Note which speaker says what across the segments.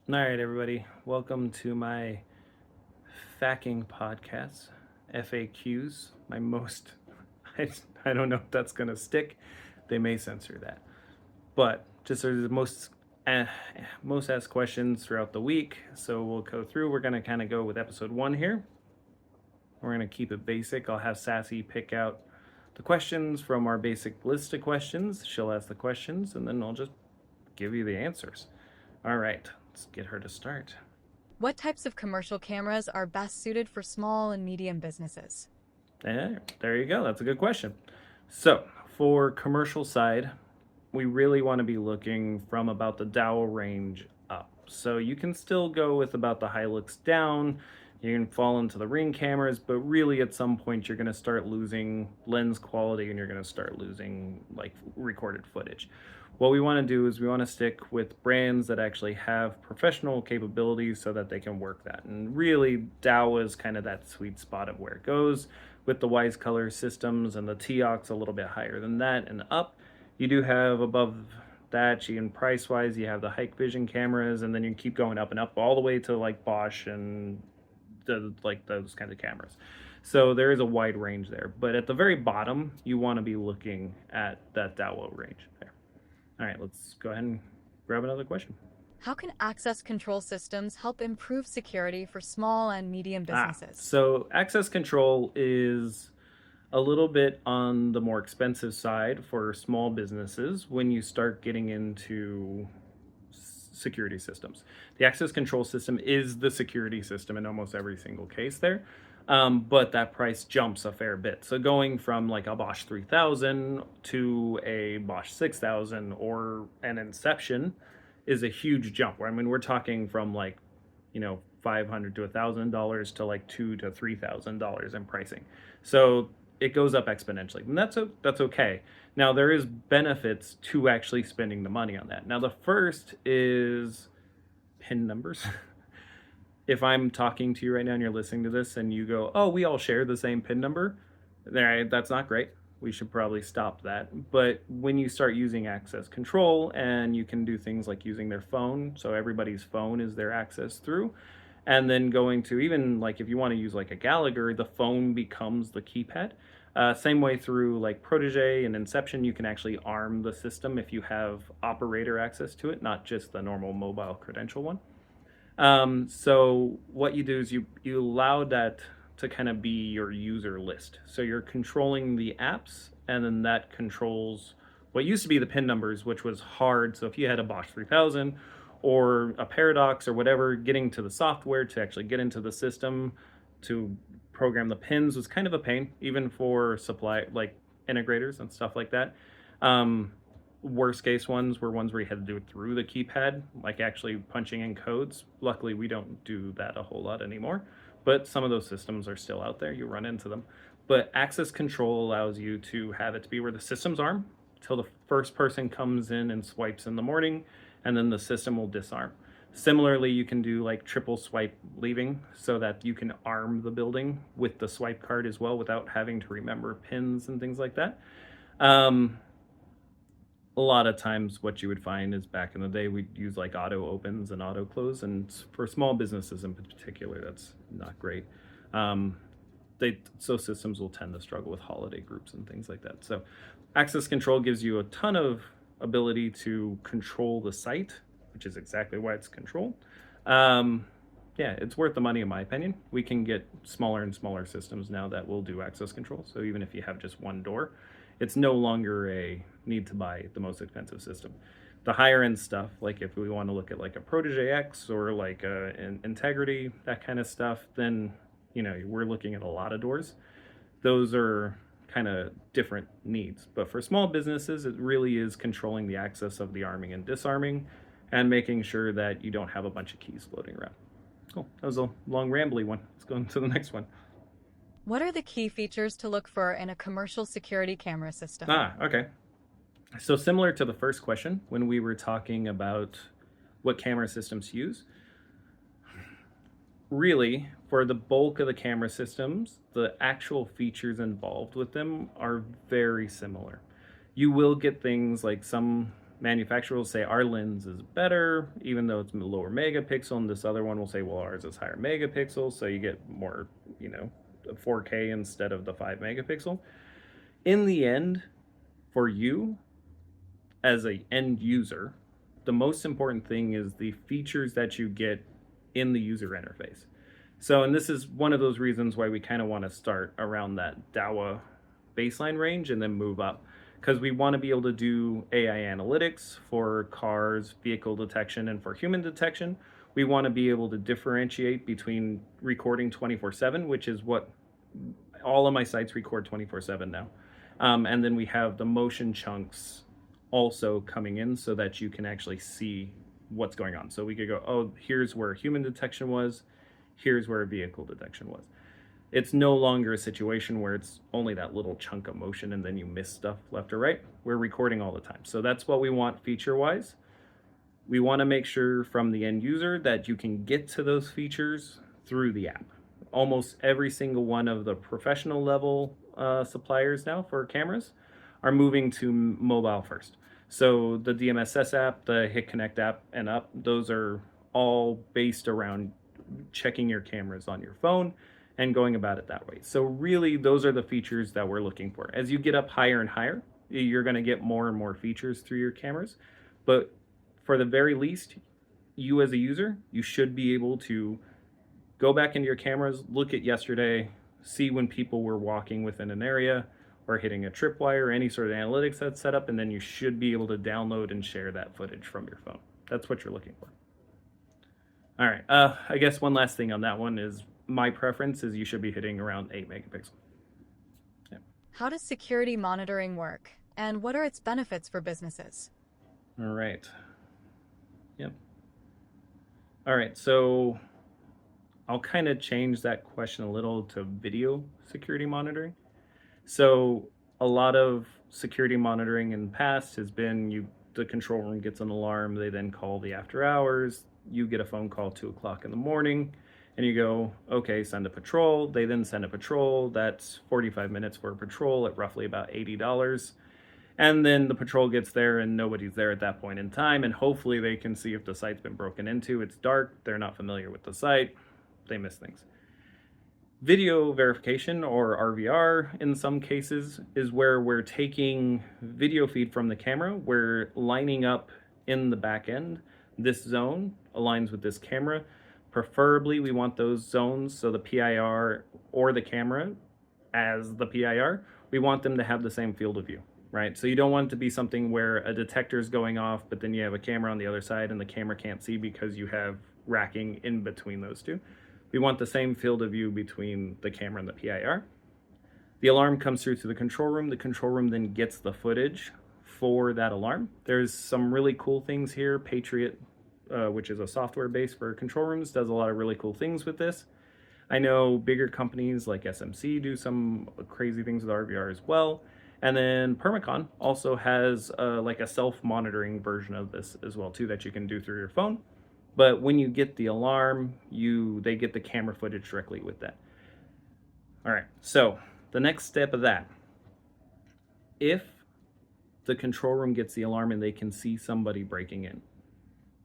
Speaker 1: All right, everybody. Welcome to my FAQing Podcast, FAQs. My most, I don't know if that's going to stick. They may censor that. But just are the most asked questions throughout the week. So we'll go through. We're going to kind of go with episode 1 here. We're going to keep it basic. I'll have Sassy pick out the questions from our basic list of questions. She'll ask the questions, and then I'll just give you the answers. All right, let's get her to start.
Speaker 2: What types of commercial cameras are best suited for small and medium businesses?
Speaker 1: There you go. That's a good question. So, for commercial side, we really want to be looking from about the dowel range up. So you can still go with about the Hilux down. You can fall into the ring cameras, but really at some point you're going to start losing lens quality and you're going to start losing like recorded footage. What we want to do is we want to stick with brands that actually have professional capabilities so that they can work that. And really, Dow is kind of that sweet spot of where it goes with the Wise Color systems and the T-Ox a little bit higher than that and up. You do have above that, and price wise, you have the Hike Vision cameras, and then you keep going up and up all the way to like Bosch and like those kinds of cameras. So there is a wide range there, but at the very bottom, you want to be looking at that Dowell range there. All right, let's go ahead and grab another question.
Speaker 2: How can access control systems help improve security for small and medium businesses?
Speaker 1: So access control is a little bit on the more expensive side for small businesses when you start getting into security systems. The access control system is the security system in almost every single case there. But that price jumps a fair bit. So going from like a Bosch 3000 to a Bosch 6000 or an Inception is a huge jump. I mean, we're talking from like, $500 to $1,000 to like $2,000 to $3,000 in pricing. So it goes up exponentially, and that's okay. Now there is benefits to actually spending the money on that. Now the first is PIN numbers. If I'm talking to you right now and you're listening to this and you go, oh, we all share the same PIN number, that's not great. We should probably stop that. But when you start using access control and you can do things like using their phone, so everybody's phone is their access through, and then going to even like if you want to use like a Gallagher, the phone becomes the keypad. Same way through like Protege and Inception, you can actually arm the system if you have operator access to it, not just the normal mobile credential one. So what you do is you allow that to kind of be your user list. So you're controlling the apps, and then that controls what used to be the PIN numbers, which was hard. So if you had a Bosch 3000 or a Paradox or whatever, getting to the software to actually get into the system to program the pins was kind of a pain, even for supply like integrators and stuff like that. Worst case ones were ones where you had to do it through the keypad, like actually punching in codes. Luckily, we don't do that a whole lot anymore, but some of those systems are still out there. You run into them. But access control allows you to have it to be where the system's arm till the first person comes in and swipes in the morning, and then the system will disarm. Similarly, you can do like triple swipe leaving so that you can arm the building with the swipe card as well without having to remember pins and things like that. A lot of times what you would find is back in the day we'd use like auto opens and auto close, and for small businesses in particular that's not great. So systems will tend to struggle with holiday groups and things like that. So access control gives you a ton of ability to control the site, which is exactly why it's controlled. It's worth the money in my opinion. We can get smaller and smaller systems now that will do access control. So even if you have just one door, it's no longer a need to buy the most expensive system. The higher end stuff, like if we want to look at like a Protege X or like an Integrity, that kind of stuff, then we're looking at a lot of doors. Those are kind of different needs. But for small businesses, it really is controlling the access of the arming and disarming and making sure that you don't have a bunch of keys floating around. Cool. That was a long rambly one. Let's go into the next one.
Speaker 2: What are the key features to look for in a commercial security camera system?
Speaker 1: Okay. So similar to the first question, when we were talking about what camera systems use, really, for the bulk of the camera systems, the actual features involved with them are very similar. You will get things like some manufacturer will say our lens is better, even though it's lower megapixel, and this other one will say, well, ours is higher megapixel, so you get more, 4K instead of the 5 megapixel. In the end, for you as a end user, the most important thing is the features that you get in the user interface. So, and this is one of those reasons why we kind of want to start around that DAWA baseline range and then move up, because we want to be able to do AI analytics for cars, vehicle detection, and for human detection. We want to be able to differentiate between recording 24/7, which is what all of my sites record 24/7 now. And then we have the motion chunks also coming in so that you can actually see what's going on. So we could go, oh, here's where human detection was, here's where vehicle detection was. It's no longer a situation where it's only that little chunk of motion and then you miss stuff left or right. We're recording all the time. So that's what we want feature-wise. We want to make sure from the end user that you can get to those features through the app. Almost every single one of the professional level suppliers now for cameras are moving to mobile first. So the DMSS app, the Hit Connect app, and up, those are all based around checking your cameras on your phone and going about it that way. So really, those are the features that we're looking for. As you get up higher and higher, you're going to get more and more features through your cameras. But for the very least, you as a user, you should be able to go back into your cameras, look at yesterday, see when people were walking within an area or hitting a tripwire, any sort of analytics that's set up, and then you should be able to download and share that footage from your phone. That's what you're looking for. All right, I guess one last thing on that one is my preference is you should be hitting around 8 megapixel. Yeah.
Speaker 2: How does security monitoring work, and what are its benefits for businesses?
Speaker 1: All right. Yep. All right, so I'll kind of change that question a little to video security monitoring. So a lot of security monitoring in the past has been the control room gets an alarm, they then call the after hours, you get a phone call 2 o'clock in the morning, and you go, okay, send a patrol. They then send a patrol. That's 45 minutes for a patrol at roughly about $80. And then the patrol gets there and nobody's there at that point in time. And hopefully they can see if the site's been broken into. It's dark. They're not familiar with the site. They miss things. Video verification, or RVR in some cases, is where we're taking video feed from the camera. We're lining up in the back end. This zone aligns with this camera. Preferably, we want those zones, so the PIR or the camera as the PIR, we want them to have the same field of view, right? So you don't want it to be something where a detector is going off, but then you have a camera on the other side and the camera can't see because you have racking in between those two. We want the same field of view between the camera and the PIR. The alarm comes through to the control room. The control room then gets the footage for that alarm. There's some really cool things here. Patriot, which is a software base for control rooms, does a lot of really cool things with this. I know bigger companies like SMC do some crazy things with RVR as well. And then Permacon also has like a self-monitoring version of this as well too that you can do through your phone. But when you get the alarm, they get the camera footage directly with that. All right, so the next step of that, if the control room gets the alarm and they can see somebody breaking in,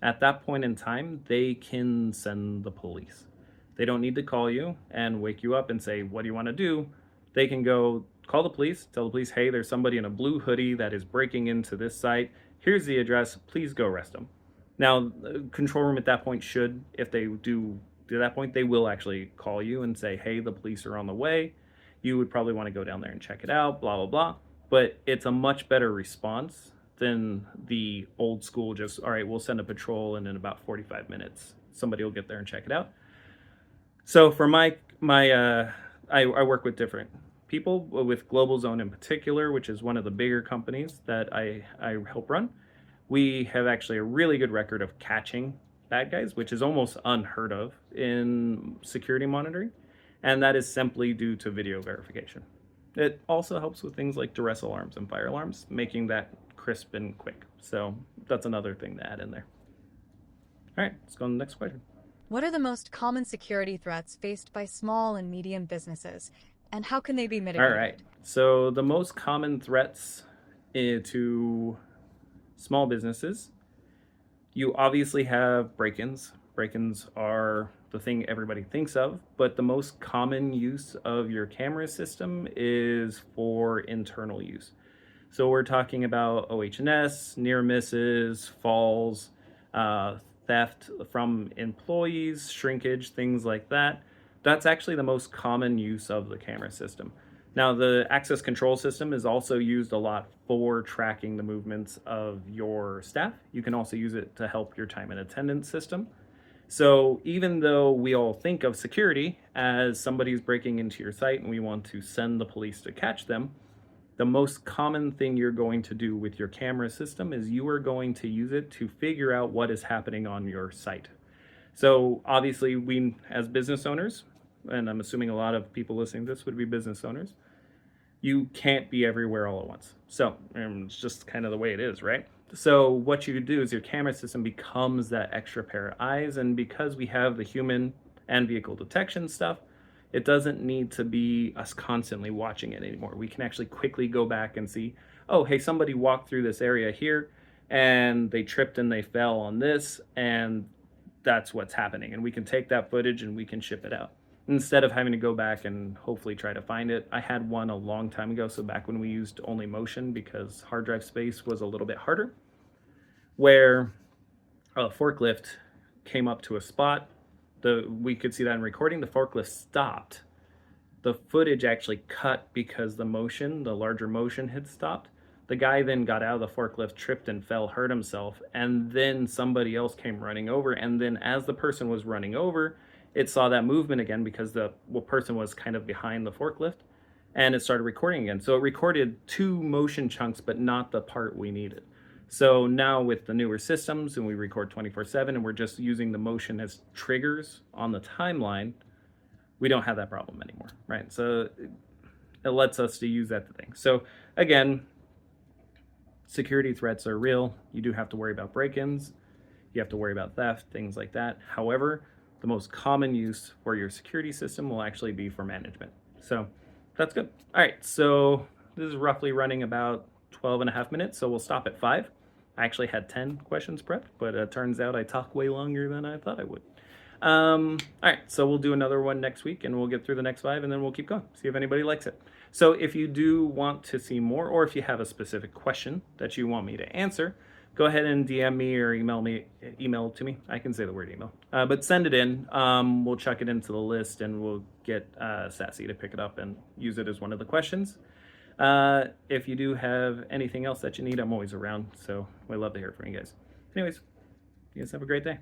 Speaker 1: at that point in time, they can send the police. They don't need to call you and wake you up and say, what do you want to do? They can go call the police, tell the police, hey, there's somebody in a blue hoodie that is breaking into this site. Here's the address. Please go arrest them. Now, the control room at that point should, if they do to that point, they will actually call you and say, hey, the police are on the way. You would probably want to go down there and check it out, blah, blah, blah. But it's a much better response than the old school just, all right, we'll send a patrol and in about 45 minutes, somebody will get there and check it out. So for I work with different people, with Global Zone in particular, which is one of the bigger companies that I help run. We have actually a really good record of catching bad guys, which is almost unheard of in security monitoring. And that is simply due to video verification. It also helps with things like duress alarms and fire alarms, making that crisp and quick. So that's another thing to add in there. All right, let's go on to the next question.
Speaker 2: What are the most common security threats faced by small and medium businesses, and how can they be mitigated?
Speaker 1: All right, so the most common threats to small businesses, you obviously have break-ins. Break-ins are the thing everybody thinks of, but the most common use of your camera system is for internal use. So we're talking about OH&S, near misses, falls, uh, theft from employees, shrinkage, things like that. That's actually the most common use of the camera system. Now, the access control system is also used a lot for tracking the movements of your staff. You can also use it to help your time and attendance system. So even though we all think of security as somebody's breaking into your site and we want to send the police to catch them, the most common thing you're going to do with your camera system is you are going to use it to figure out what is happening on your site. So obviously we, as business owners, and I'm assuming a lot of people listening to this would be business owners, you can't be everywhere all at once. So it's just kind of the way it is, right? So what you do is your camera system becomes that extra pair of eyes. And because we have the human and vehicle detection stuff, it doesn't need to be us constantly watching it anymore. We can actually quickly go back and see, oh, hey, somebody walked through this area here and they tripped and they fell on this, and that's what's happening. And we can take that footage and we can ship it out instead of having to go back and hopefully try to find it. I had one a long time ago, so back when we used only motion because hard drive space was a little bit harder, where a forklift came up to a spot. We could see that in recording. The forklift stopped. The footage actually cut because the larger motion had stopped. The guy then got out of the forklift, tripped and fell, hurt himself, and then somebody else came running over. And then as the person was running over, it saw that movement again because the person was kind of behind the forklift, and it started recording again. So it recorded two motion chunks, but not the part we needed. So now with the newer systems, and we record 24/7, and we're just using the motion as triggers on the timeline, we don't have that problem anymore, right? So it lets us to use that thing. So again, security threats are real. You do have to worry about break-ins. You have to worry about theft, things like that. However, the most common use for your security system will actually be for management. So that's good. All right, so this is roughly running about 12 and a half minutes, so we'll stop at 5. I actually had 10 questions prepped, but it turns out I talk way longer than I thought I would. All right, so we'll do another one next week, and we'll get through the next 5, and then we'll keep going, see if anybody likes it. So if you do want to see more, or if you have a specific question that you want me to answer, go ahead and DM me or email to me. I can say the word email, but send it in. We'll chuck it into the list, and we'll get Sassy to pick it up and use it as one of the questions. If you do have anything else that you need, I'm always around, so we'd love to hear from you guys. Anyways, you guys have a great day.